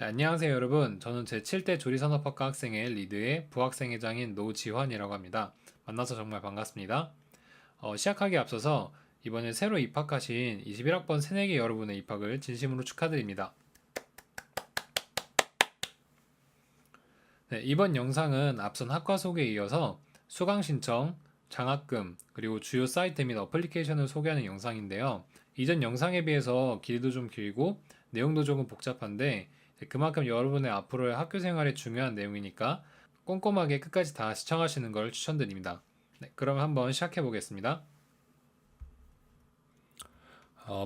네, 안녕하세요 여러분. 저는 제7대 조리산업학과 학생회 리드의 부학생회장인 노지환이라고 합니다. 만나서 정말 반갑습니다. 시작하기에 앞서서 이번에 새로 입학하신 21학번 새내기 여러분의 입학을 진심으로 축하드립니다. 네, 이번 영상은 앞선 학과 소개에 이어서 수강 신청, 장학금, 그리고 주요 사이트 및 어플리케이션을 소개하는 영상인데요. 이전 영상에 비해서 길이도 좀 길고 내용도 조금 복잡한데 그만큼 여러분의 앞으로의 학교 생활에 중요한 내용이니까 꼼꼼하게 끝까지 다 시청하시는 걸 추천드립니다. 네, 그럼 한번 시작해 보겠습니다.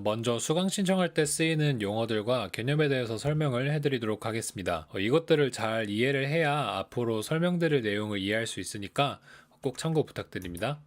먼저 수강 신청할 때 쓰이는 용어들과 개념에 대해서 설명을 해드리도록 하겠습니다. 이것들을 잘 이해를 해야 앞으로 설명드릴 내용을 이해할 수 있으니까 꼭 참고 부탁드립니다.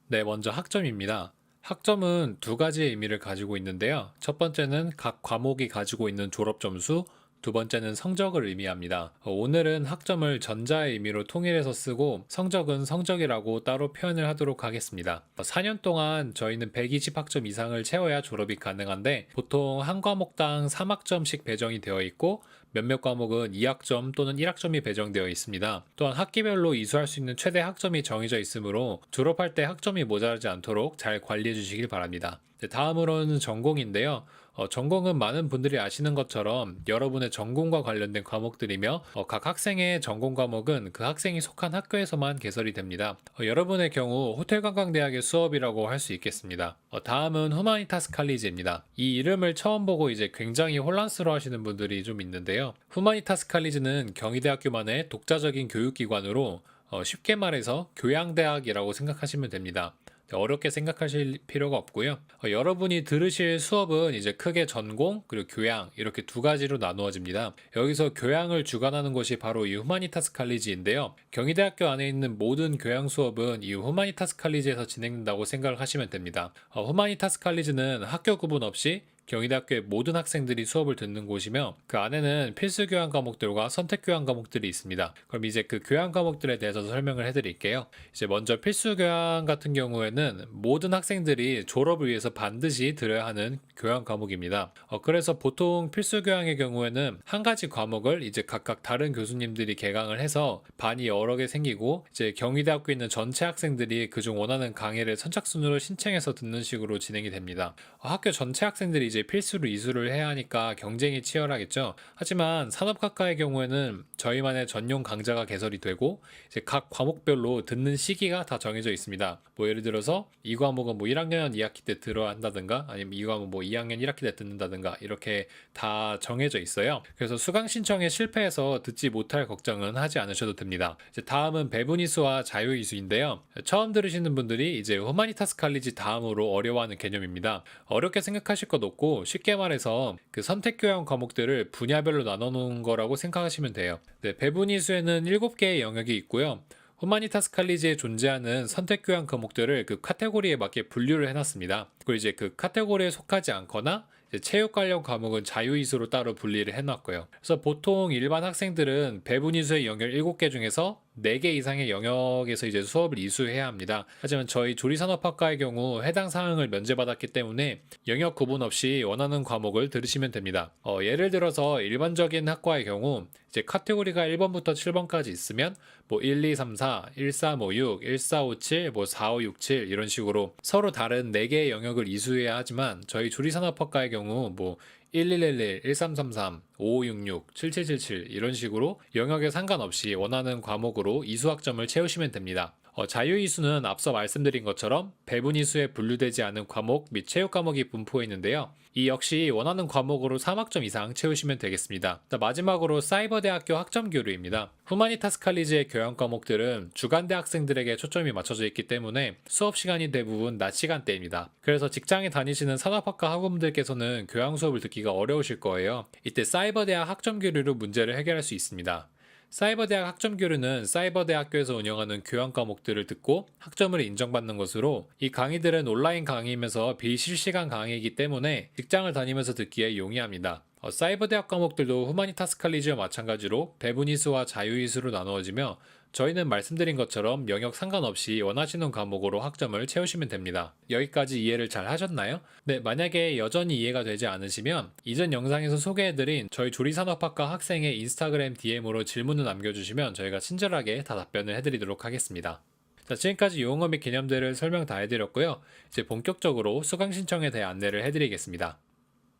네, 먼저 학점입니다. 학점은 두 가지의 의미를 가지고 있는데요. 첫 번째는 각 과목이 가지고 있는 졸업 점수, 두 번째는 성적을 의미합니다. 오늘은 학점을 전자의 의미로 통일해서 쓰고 성적은 성적이라고 따로 표현을 하도록 하겠습니다. 4년 동안 저희는 120학점 이상을 채워야 졸업이 가능한데 보통 한 과목당 3학점씩 배정이 되어 있고 몇몇 과목은 2학점 또는 1학점이 배정되어 있습니다. 또한 학기별로 이수할 수 있는 최대 학점이 정해져 있으므로 졸업할 때 학점이 모자라지 않도록 잘 관리해 주시길 바랍니다. 다음으로는 전공인데요. 전공은 많은 분들이 아시는 것처럼 여러분의 전공과 관련된 과목들이며 각 학생의 전공 과목은 그 학생이 속한 학교에서만 개설이 됩니다. 여러분의 경우 호텔관광대학의 수업이라고 할 수 있겠습니다. 다음은 후마니타스 칼리지입니다. 이 이름을 처음 보고 이제 굉장히 혼란스러워 하시는 분들이 좀 있는데요. 후마니타스 칼리지는 경희대학교만의 독자적인 교육기관으로 쉽게 말해서 교양대학이라고 생각하시면 됩니다. 어렵게 생각하실 필요가 없고요. 여러분이 들으실 수업은 이제 크게 전공 그리고 교양 이렇게 두 가지로 나누어집니다. 여기서 교양을 주관하는 것이 바로 이 후마니타스 칼리지인데요. 경희대학교 안에 있는 모든 교양 수업은 이 후마니타스 칼리지에서 진행된다고 생각을 하시면 됩니다. 후마니타스 칼리지는 학교 구분 없이 경희대학교의 모든 학생들이 수업을 듣는 곳이며 그 안에는 필수 교양 과목들과 선택 교양 과목들이 있습니다. 그럼 이제 그 교양 과목들에 대해서 설명을 해드릴게요. 이제 먼저 필수 교양 같은 경우에는 모든 학생들이 졸업을 위해서 반드시 들어야 하는 교양 과목입니다. 그래서 보통 필수 교양의 경우에는 한 가지 과목을 이제 각각 다른 교수님들이 개강을 해서 반이 여러 개 생기고 이제 경희대학교에 있는 전체 학생들이 그중 원하는 강의를 선착순으로 신청해서 듣는 식으로 진행이 됩니다. 학교 전체 학생들이 이제 필수로 이수를 해야 하니까 경쟁이 치열하겠죠. 하지만 산업학과의 경우에는 저희만의 전용 강좌가 개설이 되고 이제 각 과목별로 듣는 시기가 다 정해져 있습니다. 뭐 예를 들어서 이 과목은 뭐 1학년 2학기 때 들어야 한다든가 아니면 이 과목은 뭐 2학년 1학기 때 듣는다든가 이렇게 다 정해져 있어요. 그래서 수강 신청에 실패해서 듣지 못할 걱정은 하지 않으셔도 됩니다. 이제 다음은 배분이수와 자유이수인데요. 처음 들으시는 분들이 이제 후마니타스 칼리지 다음으로 어려워하는 개념입니다. 어렵게 생각하실 것 없고 쉽게 말해서 그 선택교양 과목들을 분야별로 나눠 놓은 거라고 생각하시면 돼요. 네, 배분이수에는 7개의 영역이 있고요. 후마니타스 칼리지에 존재하는 선택교양 과목들을 그 카테고리에 맞게 분류를 해놨습니다. 그리고 이제 그 카테고리에 속하지 않거나 체육 관련 과목은 자유이수로 따로 분리를 해놨고요. 그래서 보통 일반 학생들은 배분이수의 영역 7개 중에서 4개 이상의 영역에서 이제 수업을 이수해야 합니다. 하지만 저희 조리산업학과의 경우 해당 사항을 면제받았기 때문에 영역 구분 없이 원하는 과목을 들으시면 됩니다. 예를 들어서 일반적인 학과의 경우 이제 카테고리가 1번부터 7번까지 있으면 뭐 1, 2, 3, 4, 1, 3, 5, 6, 1, 4, 5, 7, 뭐 4, 5, 6, 7 이런 식으로 서로 다른 4개의 영역을 이수해야 하지만 저희 조리산업학과의 경우 뭐 1111, 1333, 5566, 7777 이런 식으로 영역에 상관없이 원하는 과목으로 이수학점을 채우시면 됩니다. 자유이수는 앞서 말씀드린 것처럼 배분이수에 분류되지 않은 과목 및 체육 과목이 분포해 있는데요. 이 역시 원하는 과목으로 3학점 이상 채우시면 되겠습니다. 마지막으로 사이버대학교 학점 교류입니다. 후마니타스 칼리지의 교양 과목들은 주간대 학생들에게 초점이 맞춰져 있기 때문에 수업 시간이 대부분 낮 시간대입니다. 그래서 직장에 다니시는 산업학과 학우분들께서는 교양 수업을 듣기가 어려우실 거예요. 이때 사이버대학 학점 교류로 문제를 해결할 수 있습니다. 사이버대학 학점교류는 사이버대학교에서 운영하는 교양 과목들을 듣고 학점을 인정받는 것으로 이 강의들은 온라인 강의이면서 비실시간 강의이기 때문에 직장을 다니면서 듣기에 용이합니다. 사이버 대학 과목들도 후마니타스 칼리지와 마찬가지로 배분이수와 자유이수로 나누어지며 저희는 말씀드린 것처럼 영역 상관없이 원하시는 과목으로 학점을 채우시면 됩니다. 여기까지 이해를 잘 하셨나요? 네, 만약에 여전히 이해가 되지 않으시면 이전 영상에서 소개해드린 저희 조리산업학과 학생의 인스타그램 DM으로 질문을 남겨주시면 저희가 친절하게 다 답변을 해드리도록 하겠습니다. 자, 지금까지 용어 및 개념들을 설명 다 해드렸고요. 이제 본격적으로 수강 신청에 대해 안내를 해드리겠습니다.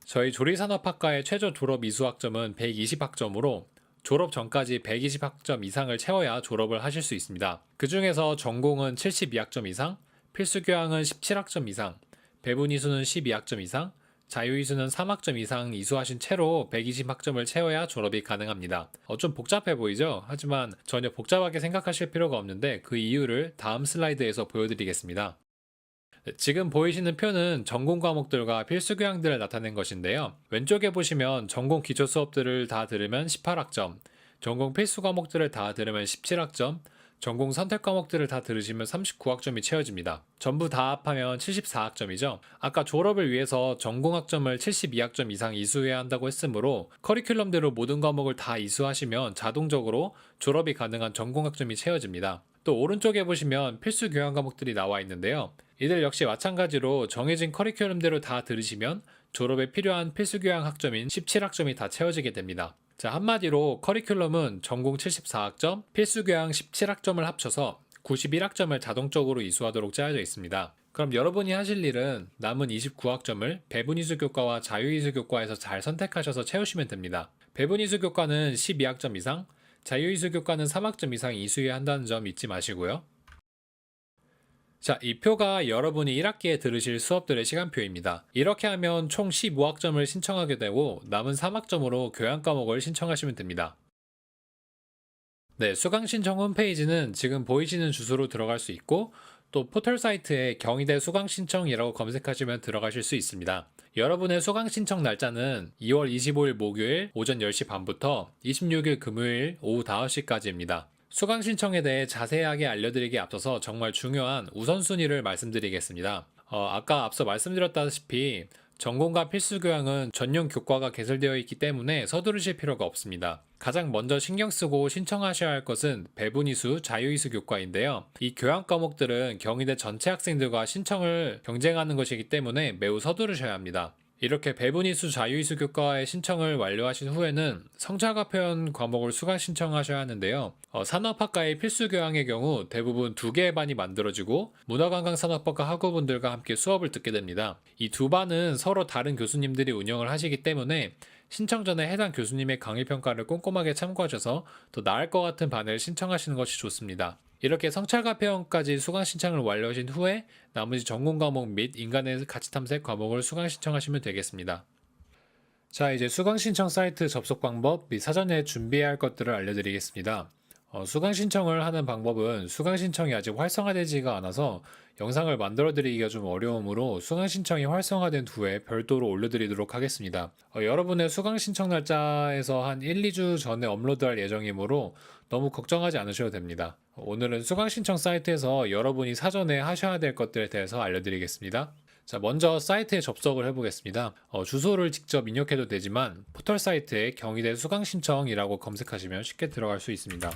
저희 조리산업학과의 최저 졸업 이수학점은 120학점으로 졸업 전까지 120학점 이상을 채워야 졸업을 하실 수 있습니다. 그 중에서 전공은 72학점 이상, 필수교양은 17학점 이상, 배분이수는 12학점 이상, 자유이수는 3학점 이상 이수하신 채로 120학점을 채워야 졸업이 가능합니다. 좀 복잡해 보이죠? 하지만 전혀 복잡하게 생각하실 필요가 없는데 그 이유를 다음 슬라이드에서 보여드리겠습니다. 지금 보이시는 표는 전공 과목들과 필수 교양들을 나타낸 것인데요. 왼쪽에 보시면 전공 기초 수업들을 다 들으면 18학점, 전공 필수 과목들을 다 들으면 17학점, 전공 선택 과목들을 다 들으시면 39학점이 채워집니다. 전부 다 합하면 74학점이죠. 아까 졸업을 위해서 전공 학점을 72학점 이상 이수해야 한다고 했으므로 커리큘럼대로 모든 과목을 다 이수하시면 자동적으로 졸업이 가능한 전공 학점이 채워집니다. 또 오른쪽에 보시면 필수 교양 과목들이 나와 있는데요. 이들 역시 마찬가지로 정해진 커리큘럼대로 다 들으시면 졸업에 필요한 필수 교양 학점인 17학점이 다 채워지게 됩니다. 자, 한마디로 커리큘럼은 전공 74학점, 필수 교양 17학점을 합쳐서 91학점을 자동적으로 이수하도록 짜여져 있습니다. 그럼 여러분이 하실 일은 남은 29학점을 배분이수 교과와 자유이수 교과에서 잘 선택하셔서 채우시면 됩니다. 배분이수 교과는 12학점 이상, 자유이수 교과는 3학점 이상 이수해야 한다는 점 잊지 마시고요. 자, 이 표가 여러분이 1학기에 들으실 수업들의 시간표입니다. 이렇게 하면 총 15학점을 신청하게 되고 남은 3학점으로 교양 과목을 신청하시면 됩니다. 네, 수강 신청 홈페이지는 지금 보이시는 주소로 들어갈 수 있고 또 포털 사이트에 경희대 수강 신청이라고 검색하시면 들어가실 수 있습니다. 여러분의 수강 신청 날짜는 2월 25일 목요일 오전 10시 반부터 26일 금요일 오후 5시까지입니다. 수강 신청에 대해 자세하게 알려드리기에 앞서서 정말 중요한 우선순위를 말씀드리겠습니다. 아까 앞서 말씀드렸다시피 전공과 필수교양은 전용 교과가 개설되어 있기 때문에 서두르실 필요가 없습니다. 가장 먼저 신경 쓰고 신청하셔야 할 것은 배분이수, 자유이수 교과인데요. 이 교양 과목들은 경희대 전체 학생들과 신청을 경쟁하는 것이기 때문에 매우 서두르셔야 합니다. 이렇게 배분이수, 자유이수 교과의 신청을 완료하신 후에는 성찰과 표현 과목을 수강 신청하셔야 하는데요. 산업학과의 필수 교양의 경우 대부분 2개의 반이 만들어지고 문화관광산업학과 학우분들과 함께 수업을 듣게 됩니다. 이 두 반은 서로 다른 교수님들이 운영을 하시기 때문에 신청 전에 해당 교수님의 강의 평가를 꼼꼼하게 참고하셔서 더 나을 것 같은 반을 신청하시는 것이 좋습니다. 이렇게 성찰과 표현까지 수강 신청을 완료하신 후에 나머지 전공 과목 및 인간의 가치 탐색 과목을 수강 신청하시면 되겠습니다. 자, 이제 수강 신청 사이트 접속 방법 및 사전에 준비해야 할 것들을 알려드리겠습니다. 수강 신청을 하는 방법은 수강 신청이 아직 활성화되지가 않아서 영상을 만들어 드리기가 좀 어려우므로 수강 신청이 활성화된 후에 별도로 올려드리도록 하겠습니다. 여러분의 수강 신청 날짜에서 한 1, 2주 전에 업로드할 예정이므로 너무 걱정하지 않으셔도 됩니다. 오늘은 수강 신청 사이트에서 여러분이 사전에 하셔야 될 것들에 대해서 알려드리겠습니다. 자, 먼저 사이트에 접속을 해보겠습니다. 주소를 직접 입력해도 되지만 포털 사이트에 경희대 수강 신청이라고 검색하시면 쉽게 들어갈 수 있습니다.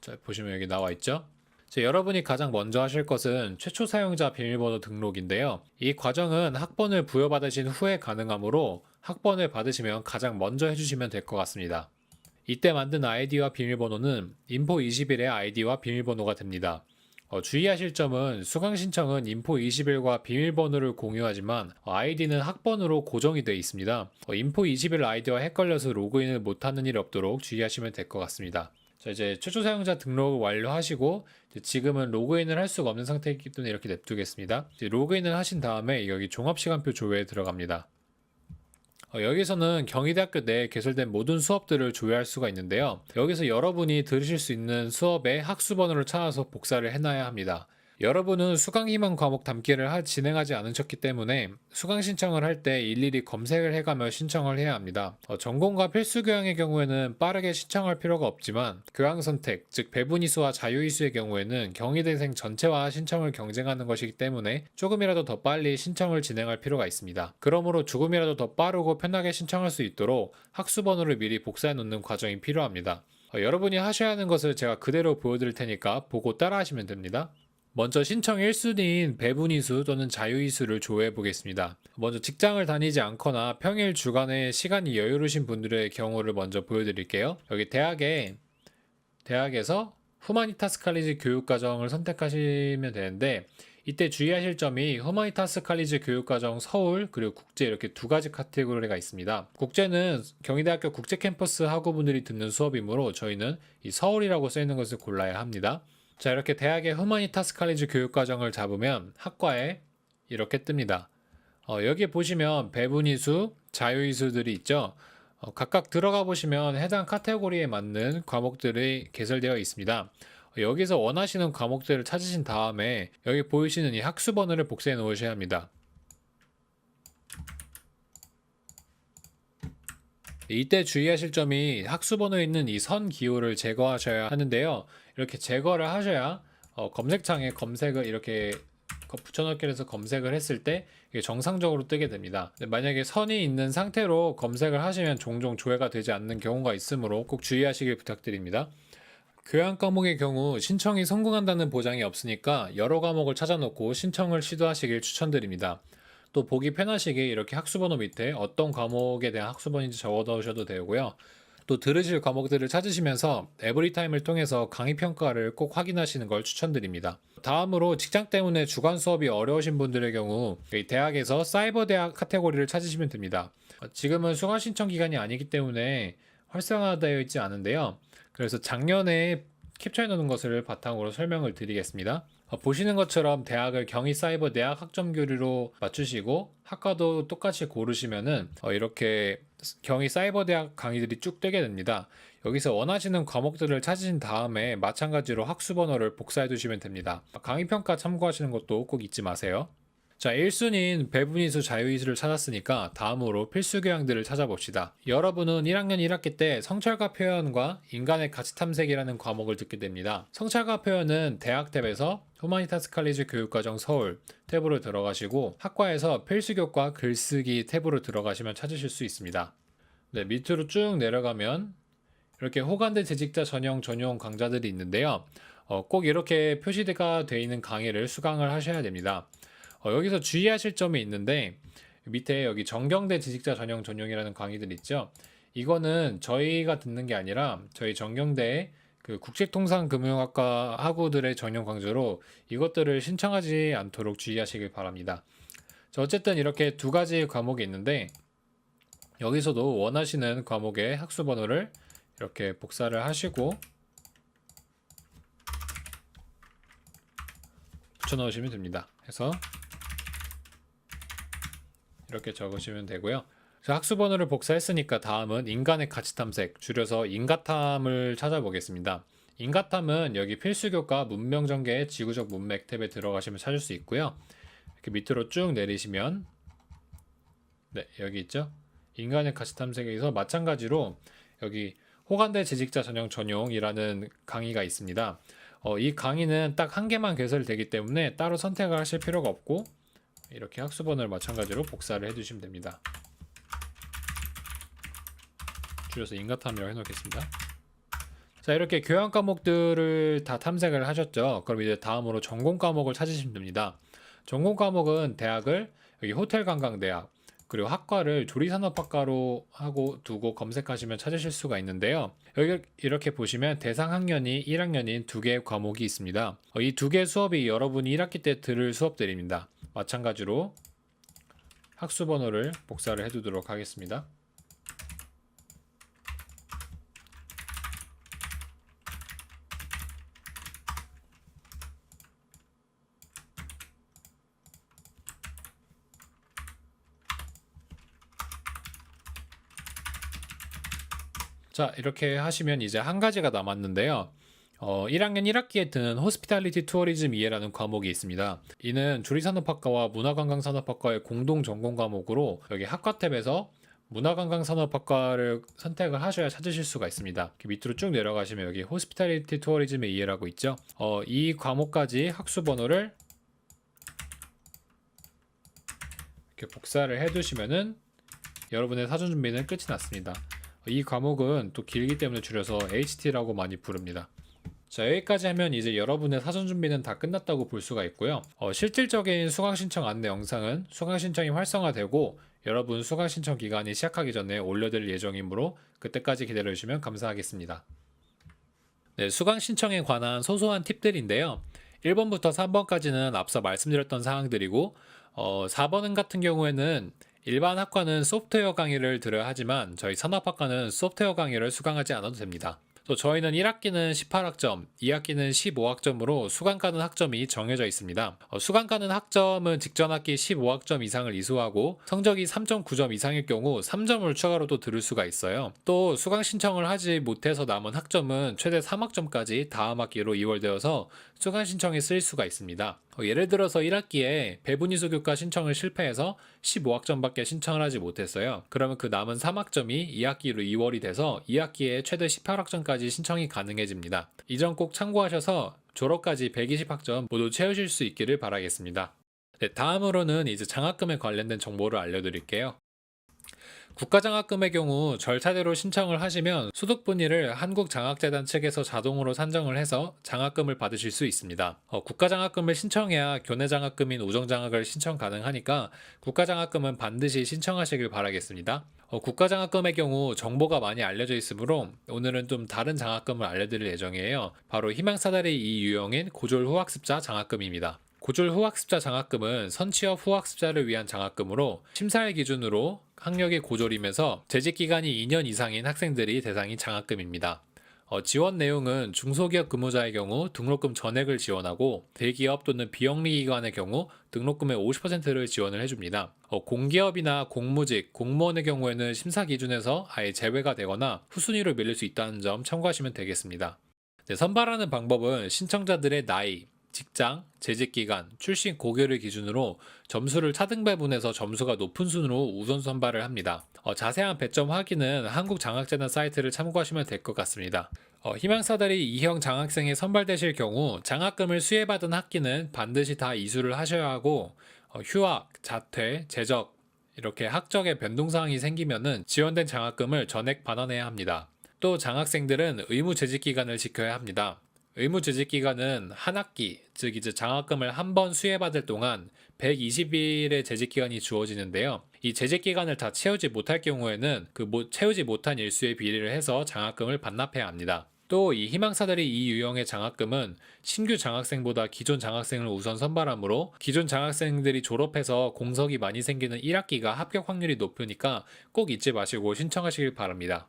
자, 보시면 여기 나와 있죠? 자, 여러분이 가장 먼저 하실 것은 최초 사용자 비밀번호 등록인데요. 이 과정은 학번을 부여받으신 후에 가능하므로 학번을 받으시면 가장 먼저 해주시면 될 것 같습니다. 이때 만든 아이디와 비밀번호는 인포21의 아이디와 비밀번호가 됩니다. 주의하실 점은 수강 신청은 인포21과 비밀번호를 공유하지만 아이디는 학번으로 고정이 되어 있습니다. 인포21 아이디와 헷갈려서 로그인을 못하는 일이 없도록 주의하시면 될 것 같습니다. 자, 이제 최초 사용자 등록을 완료하시고 지금은 로그인을 할 수가 없는 상태이기 때문에 이렇게 냅두겠습니다. 이제 로그인을 하신 다음에 여기 종합시간표 조회에 들어갑니다. 여기서는 경희대학교 내에 개설된 모든 수업들을 조회할 수가 있는데요. 여기서 여러분이 들으실 수 있는 수업의 학수번호를 찾아서 복사를 해놔야 합니다. 여러분은 수강희망 과목 담기를 진행하지 않으셨기 때문에 수강 신청을 할 때 일일이 검색을 해가며 신청을 해야 합니다. 전공과 필수 교양의 경우에는 빠르게 신청할 필요가 없지만 교양 선택, 즉 배분이수와 자유이수의 경우에는 경희대생 전체와 신청을 경쟁하는 것이기 때문에 조금이라도 더 빨리 신청을 진행할 필요가 있습니다. 그러므로 조금이라도 더 빠르고 편하게 신청할 수 있도록 학수번호를 미리 복사해 놓는 과정이 필요합니다. 여러분이 하셔야 하는 것을 제가 그대로 보여드릴 테니까 보고 따라 하시면 됩니다. 먼저 신청 1순위인 배분이수 또는 자유이수를 조회해 보겠습니다. 먼저 직장을 다니지 않거나 평일 주간에 시간이 여유로우신 분들의 경우를 먼저 보여드릴게요. 여기 대학에서 후마니타스 칼리지 교육과정을 선택하시면 되는데, 이때 주의하실 점이 후마니타스 칼리지 교육과정 서울 그리고 국제 이렇게 두 가지 카테고리가 있습니다. 국제는 경희대학교 국제캠퍼스 학우분들이 듣는 수업이므로 저희는 이 서울이라고 쓰이는 것을 골라야 합니다. 자, 이렇게 대학의 후마니타스 칼리지 교육과정을 잡으면 학과에 이렇게 뜹니다. 여기 보시면 배분이수, 자유이수들이 있죠. 각각 들어가 보시면 해당 카테고리에 맞는 과목들이 개설되어 있습니다. 여기서 원하시는 과목들을 찾으신 다음에 여기 보이시는 이 학수번호를 복사해 놓으셔야 합니다. 이때 주의하실 점이 학수번호에 있는 이 선 기호를 제거하셔야 하는데요. 이렇게 제거를 하셔야 검색창에 검색을 이렇게 붙여넣기를 해서 검색을 했을 때 이게 정상적으로 뜨게 됩니다. 만약에 선이 있는 상태로 검색을 하시면 종종 조회가 되지 않는 경우가 있으므로 꼭 주의하시길 부탁드립니다. 교양 과목의 경우 신청이 성공한다는 보장이 없으니까 여러 과목을 찾아놓고 신청을 시도하시길 추천드립니다. 또 보기 편하시게 이렇게 학수번호 밑에 어떤 과목에 대한 학수번호인지 적어 넣으셔도 되고요. 또 들으실 과목들을 찾으시면서 에브리타임을 통해서 강의 평가를 꼭 확인하시는 걸 추천드립니다. 다음으로 직장 때문에 주간 수업이 어려우신 분들의 경우 대학에서 사이버 대학 카테고리를 찾으시면 됩니다. 지금은 수강 신청 기간이 아니기 때문에 활성화되어 있지 않은데요. 그래서 작년에 캡처해 놓은 것을 바탕으로 설명을 드리겠습니다. 보시는 것처럼 대학을 경희사이버대학 학점교류로 맞추시고 학과도 똑같이 고르시면은 이렇게 경희사이버대학 강의들이 쭉 뜨게 됩니다. 여기서 원하시는 과목들을 찾으신 다음에 마찬가지로 학수번호를 복사해 두시면 됩니다. 강의평가 참고하시는 것도 꼭 잊지 마세요. 자, 1순위인 배분이수 자유이수를 찾았으니까 다음으로 필수 교양들을 찾아봅시다. 여러분은 1학년 1학기 때 성찰과 표현과 인간의 가치 탐색이라는 과목을 듣게 됩니다. 성찰과 표현은 대학 탭에서 후마니타스 칼리지 교육과정 서울 탭으로 들어가시고 학과에서 필수교과 글쓰기 탭으로 들어가시면 찾으실 수 있습니다. 네, 밑으로 쭉 내려가면 이렇게 호간대 재직자 전용 강좌들이 있는데요. 꼭 이렇게 표시가 되어 있는 강의를 수강을 하셔야 됩니다. 여기서 주의하실 점이 있는데 밑에 여기 정경대 지식자 전용이라는 강의들 있죠. 이거는 저희가 듣는 게 아니라 저희 정경대 그 국제통상금융학과 학우들의 전용 강좌로 이것들을 신청하지 않도록 주의하시길 바랍니다. 자, 어쨌든 이렇게 두 가지 과목이 있는데 여기서도 원하시는 과목의 학수번호를 이렇게 복사를 하시고 붙여 넣으시면 됩니다. 그래서 이렇게 적으시면 되고요. 학수번호를 복사했으니까 다음은 인간의 가치 탐색, 줄여서 인가탐을 찾아보겠습니다. 인가탐은 여기 필수교과 문명전개의 지구적 문맥 탭에 들어가시면 찾을 수 있고요. 이렇게 밑으로 쭉 내리시면 네, 여기 있죠. 인간의 가치 탐색에서 마찬가지로 여기 호간대 재직자 전용이라는 강의가 있습니다. 이 강의는 딱 한 개만 개설되기 때문에 따로 선택을 하실 필요가 없고 이렇게 학수번호를 마찬가지로 복사를 해주시면 됩니다. 줄여서 인가탐이라고 해놓겠습니다. 자, 이렇게 교양 과목들을 다 탐색을 하셨죠. 그럼 이제 다음으로 전공 과목을 찾으시면 됩니다. 전공 과목은 대학을 여기 호텔관광대학 그리고 학과를 조리산업학과로 하고 두고 검색하시면 찾으실 수가 있는데요. 여기 이렇게 보시면 대상 학년이 1학년인 두 개의 과목이 있습니다. 이 두 개의 수업이 여러분이 1학기 때 들을 수업들입니다. 마찬가지로 학수번호를 복사를 해두도록 하겠습니다. 자, 이렇게 하시면 이제 한 가지가 남았는데요. 1학년 1학기에 드는 호스피탈리티 투어리즘 2회라는 과목이 있습니다. 이는 조리산업학과와 문화관광산업학과의 공동 전공 과목으로 여기 학과 탭에서 문화관광산업학과를 선택을 하셔야 찾으실 수가 있습니다. 이렇게 밑으로 쭉 내려가시면 여기 호스피탈리티 투어리즘의 2회라고 있죠. 이 과목까지 학수 번호를 이렇게 복사를 해두시면은 여러분의 사전 준비는 끝이 났습니다. 이 과목은 또 길기 때문에 줄여서 HT라고 많이 부릅니다. 자, 여기까지 하면 이제 여러분의 사전 준비는 다 끝났다고 볼 수가 있고요. 실질적인 수강 신청 안내 영상은 수강 신청이 활성화되고 여러분 수강 신청 기간이 시작하기 전에 올려드릴 예정이므로 그때까지 기다려주시면 감사하겠습니다. 네, 수강 신청에 관한 소소한 팁들인데요. 1번부터 3번까지는 앞서 말씀드렸던 사항들이고 4번은 같은 경우에는 일반 학과는 소프트웨어 강의를 들어야 하지만 저희 산업학과는 소프트웨어 강의를 수강하지 않아도 됩니다. 또 저희는 1학기는 18학점, 2학기는 15학점으로 수강 가능 학점이 정해져 있습니다. 수강 가능 학점은 직전 학기 15학점 이상을 이수하고 성적이 3.9점 이상일 경우 3점을 추가로 또 들을 수가 있어요. 또 수강 신청을 하지 못해서 남은 학점은 최대 3학점까지 다음 학기로 이월되어서 수강 신청에 쓰일 수가 있습니다. 예를 들어서 1학기에 배분이수 교과 신청을 실패해서 15학점밖에 신청을 하지 못했어요. 그러면 그 남은 3학점이 2학기로 이월이 돼서 2학기에 최대 18학점까지 신청이 가능해집니다. 이 점 꼭 참고하셔서 졸업까지 120학점 모두 채우실 수 있기를 바라겠습니다. 네, 다음으로는 이제 장학금에 관련된 정보를 알려드릴게요. 국가장학금의 경우 절차대로 신청을 하시면 소득분위를 한국장학재단 측에서 자동으로 산정을 해서 장학금을 받으실 수 있습니다. 국가장학금을 신청해야 교내장학금인 우정장학을 신청 가능하니까 국가장학금은 반드시 신청하시길 바라겠습니다. 국가장학금의 경우 정보가 많이 알려져 있으므로 오늘은 좀 다른 장학금을 알려드릴 예정이에요. 바로 희망사다리 2 유형인 고졸 후학습자 장학금입니다. 고졸 후학습자 장학금은 선취업 후학습자를 위한 장학금으로 심사일 기준으로 학력이 고졸이면서 재직기간이 2년 이상인 학생들이 대상인 장학금입니다. 지원 내용은 중소기업 근무자의 경우 등록금 전액을 지원하고 대기업 또는 비영리기관의 경우 등록금의 50%를 지원을 해줍니다. 공기업이나 공무직, 공무원의 경우에는 심사 기준에서 아예 제외가 되거나 후순위로 밀릴 수 있다는 점 참고하시면 되겠습니다. 네, 선발하는 방법은 신청자들의 나이, 직장, 재직기간, 출신 고교를 기준으로 점수를 차등배분해서 점수가 높은 순으로 우선 선발을 합니다. 자세한 배점 확인은 한국장학재단 사이트를 참고하시면 될 것 같습니다. 희망사다리 2형 장학생에 선발되실 경우 장학금을 수혜받은 학기는 반드시 다 이수를 하셔야 하고 휴학, 자퇴, 재적 이렇게 학적의 변동사항이 생기면은 지원된 장학금을 전액 반환해야 합니다. 또 장학생들은 의무 재직 기간을 지켜야 합니다. 의무 재직 기간은 한 학기, 즉 이제 장학금을 한 번 수혜받을 동안 120일의 재직 기간이 주어지는데요. 이 재직 기간을 다 채우지 못할 경우에는 채우지 못한 일수의 비례를 해서 장학금을 반납해야 합니다. 또 이 희망사다리 이 유형의 장학금은 신규 장학생보다 기존 장학생을 우선 선발하므로 기존 장학생들이 졸업해서 공석이 많이 생기는 1학기가 합격 확률이 높으니까 꼭 잊지 마시고 신청하시길 바랍니다.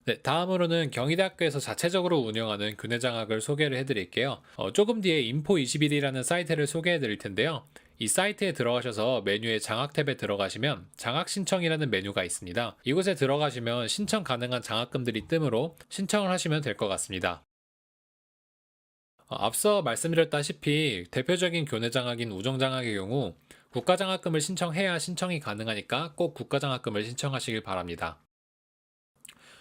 네, 다음으로는 경희대학교에서 자체적으로 운영하는 교내장학을 소개를 해드릴게요. 조금 뒤에 인포21이라는 사이트를 소개해드릴 텐데요. 이 사이트에 들어가셔서 메뉴의 장학 탭에 들어가시면 장학 신청이라는 메뉴가 있습니다. 이곳에 들어가시면 신청 가능한 장학금들이 뜨므로 신청을 하시면 될 것 같습니다. 앞서 말씀드렸다시피 대표적인 교내장학인 우정장학의 경우 국가장학금을 신청해야 신청이 가능하니까 꼭 국가장학금을 신청하시길 바랍니다.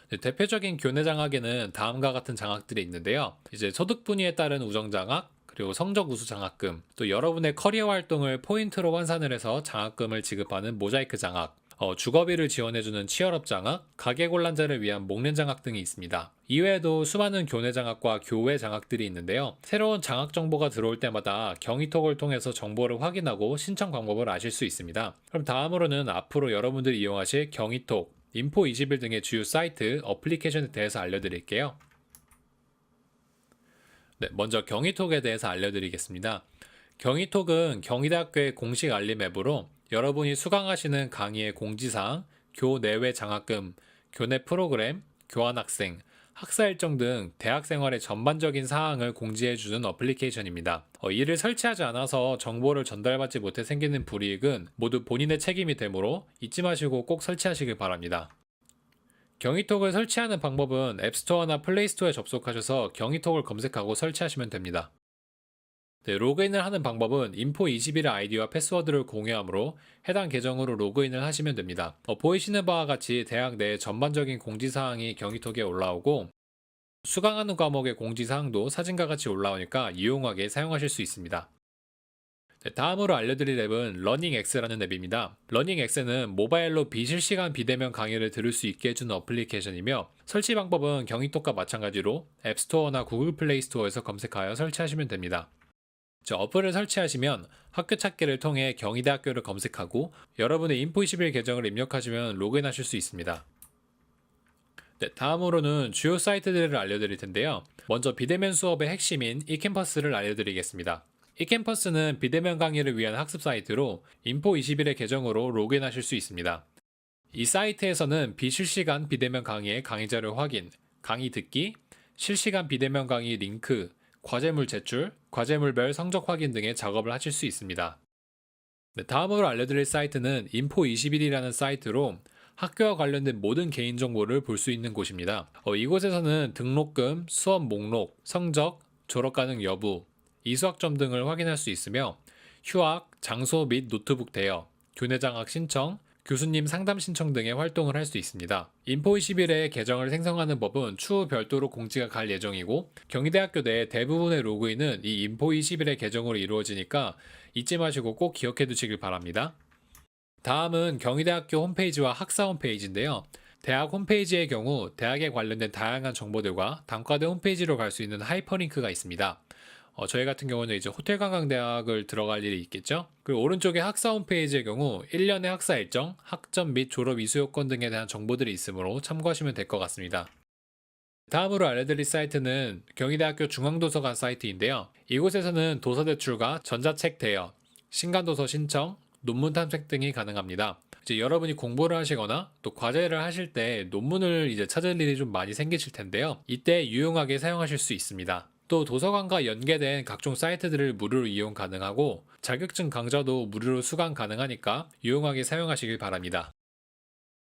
네, 대표적인 교내 장학에는 다음과 같은 장학들이 있는데요. 이제 소득 분위에 따른 우정 장학, 그리고 성적 우수 장학금, 또 여러분의 커리어 활동을 포인트로 환산을 해서 장학금을 지급하는 모자이크 장학, 주거비를 지원해주는 취업업 장학, 가계곤란자를 위한 목련 장학 등이 있습니다. 이외에도 수많은 교내 장학과 교외 장학들이 있는데요. 새로운 장학 정보가 들어올 때마다 경희톡을 통해서 정보를 확인하고 신청 방법을 아실 수 있습니다. 그럼 다음으로는 앞으로 여러분들이 이용하실 경희톡, 인포21 등의 주요 사이트, 어플리케이션에 대해서 알려드릴게요. 네, 먼저 경희톡에 대해서 알려드리겠습니다. 경희톡은 경희대학교의 공식 알림 앱으로 여러분이 수강하시는 강의의 공지사항, 교내외 장학금, 교내 프로그램, 교환학생, 학사 일정 등 대학 생활의 전반적인 사항을 공지해주는 어플리케이션입니다. 이를 설치하지 않아서 정보를 전달받지 못해 생기는 불이익은 모두 본인의 책임이 되므로 잊지 마시고 꼭 설치하시길 바랍니다. 경이톡을 설치하는 방법은 앱스토어나 플레이스토어에 접속하셔서 경이톡을 검색하고 설치하시면 됩니다. 네, 로그인을 하는 방법은 info21의 아이디와 패스워드를 공유하므로 해당 계정으로 로그인을 하시면 됩니다. 보이시는 바와 같이 대학 내 전반적인 공지사항이 경이톡에 올라오고 수강하는 과목의 공지사항도 사진과 같이 올라오니까 유용하게 사용하실 수 있습니다. 네, 다음으로 알려드릴 앱은 러닝X라는 앱입니다. 러닝X는 모바일로 비실시간 비대면 강의를 들을 수 있게 해주는 어플리케이션이며 설치 방법은 경이톡과 마찬가지로 앱스토어나 구글 플레이스토어에서 검색하여 설치하시면 됩니다. 어플을 설치하시면 학교 찾기를 통해 경희대학교를 검색하고 여러분의 인포21 계정을 입력하시면 로그인하실 수 있습니다. 네, 다음으로는 주요 사이트들을 알려드릴 텐데요. 먼저 비대면 수업의 핵심인 e캠퍼스를 알려드리겠습니다. e캠퍼스는 비대면 강의를 위한 학습 사이트로 인포21의 계정으로 로그인하실 수 있습니다. 이 사이트에서는 비실시간 비대면 강의의 강의 자료 확인, 강의 듣기, 실시간 비대면 강의 링크, 과제물 제출, 과제물별 성적 확인 등의 작업을 하실 수 있습니다. 네, 다음으로 알려드릴 사이트는 인포21이라는 사이트로 학교와 관련된 모든 개인정보를 볼 수 있는 곳입니다. 이곳에서는 등록금, 수업 목록, 성적, 졸업 가능 여부, 이수학점 등을 확인할 수 있으며 휴학, 장소 및 노트북 대여, 교내 장학 신청, 교수님 상담 신청 등의 활동을 할 수 있습니다. 인포21의 계정을 생성하는 법은 추후 별도로 공지가 갈 예정이고 경희대학교 내 대부분의 로그인은 이 인포21의 계정으로 이루어지니까 잊지 마시고 꼭 기억해 두시길 바랍니다. 다음은 경희대학교 홈페이지와 학사 홈페이지인데요. 대학 홈페이지의 경우 대학에 관련된 다양한 정보들과 단과대 홈페이지로 갈 수 있는 하이퍼링크가 있습니다. 저희 같은 경우는 이제 호텔관광대학을 들어갈 일이 있겠죠. 그리고 오른쪽에 학사 홈페이지의 경우 1년의 학사 일정, 학점 및 졸업 이수 요건 등에 대한 정보들이 있으므로 참고하시면 될 것 같습니다. 다음으로 알려드릴 사이트는 경희대학교 중앙도서관 사이트인데요. 이곳에서는 도서 대출과 전자책 대여, 신간도서 신청, 논문 탐색 등이 가능합니다. 이제 여러분이 공부를 하시거나 또 과제를 하실 때 논문을 이제 찾을 일이 좀 많이 생기실 텐데요. 이때 유용하게 사용하실 수 있습니다. 또 도서관과 연계된 각종 사이트들을 무료로 이용 가능하고 자격증 강좌도 무료로 수강 가능하니까 유용하게 사용하시길 바랍니다.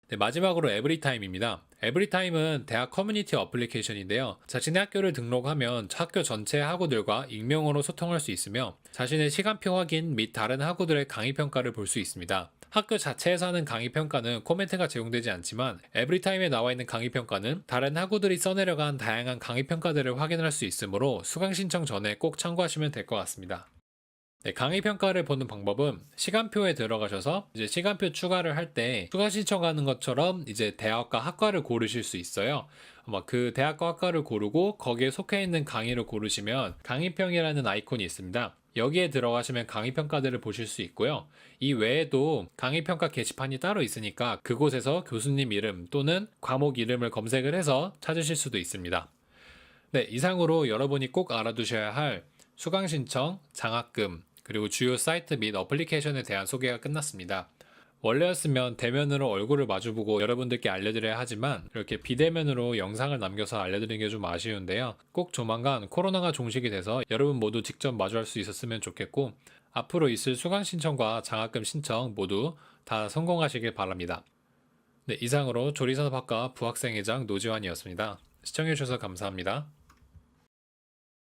네, 마지막으로 에브리타임입니다. 에브리타임은 대학 커뮤니티 어플리케이션인데요. 자신의 학교를 등록하면 학교 전체 학우들과 익명으로 소통할 수 있으며 자신의 시간표 확인 및 다른 학우들의 강의 평가를 볼 수 있습니다. 학교 자체에서 하는 강의 평가는 코멘트가 제공되지 않지만 에브리타임에 나와 있는 강의 평가는 다른 학우들이 써내려간 다양한 강의 평가들을 확인할 수 있으므로 수강 신청 전에 꼭 참고하시면 될 것 같습니다. 네, 강의 평가를 보는 방법은 시간표에 들어가셔서 이제 시간표 추가를 할 때 추가 신청하는 것처럼 이제 대학과 학과를 고르실 수 있어요. 그 대학과 학과를 고르고 거기에 속해 있는 강의를 고르시면 강의평이라는 아이콘이 있습니다. 여기에 들어가시면 강의 평가들을 보실 수 있고요. 이 외에도 강의 평가 게시판이 따로 있으니까 그곳에서 교수님 이름 또는 과목 이름을 검색을 해서 찾으실 수도 있습니다. 네, 이상으로 여러분이 꼭 알아두셔야 할 수강 신청, 장학금, 그리고 주요 사이트 및 어플리케이션에 대한 소개가 끝났습니다. 원래였으면 대면으로 얼굴을 마주보고 여러분들께 알려드려야 하지만 이렇게 비대면으로 영상을 남겨서 알려드리는 게 좀 아쉬운데요. 꼭 조만간 코로나가 종식이 돼서 여러분 모두 직접 마주할 수 있었으면 좋겠고 앞으로 있을 수강 신청과 장학금 신청 모두 다 성공하시길 바랍니다. 네, 이상으로 조리산업학과 부학생회장 노지환이었습니다. 시청해주셔서 감사합니다.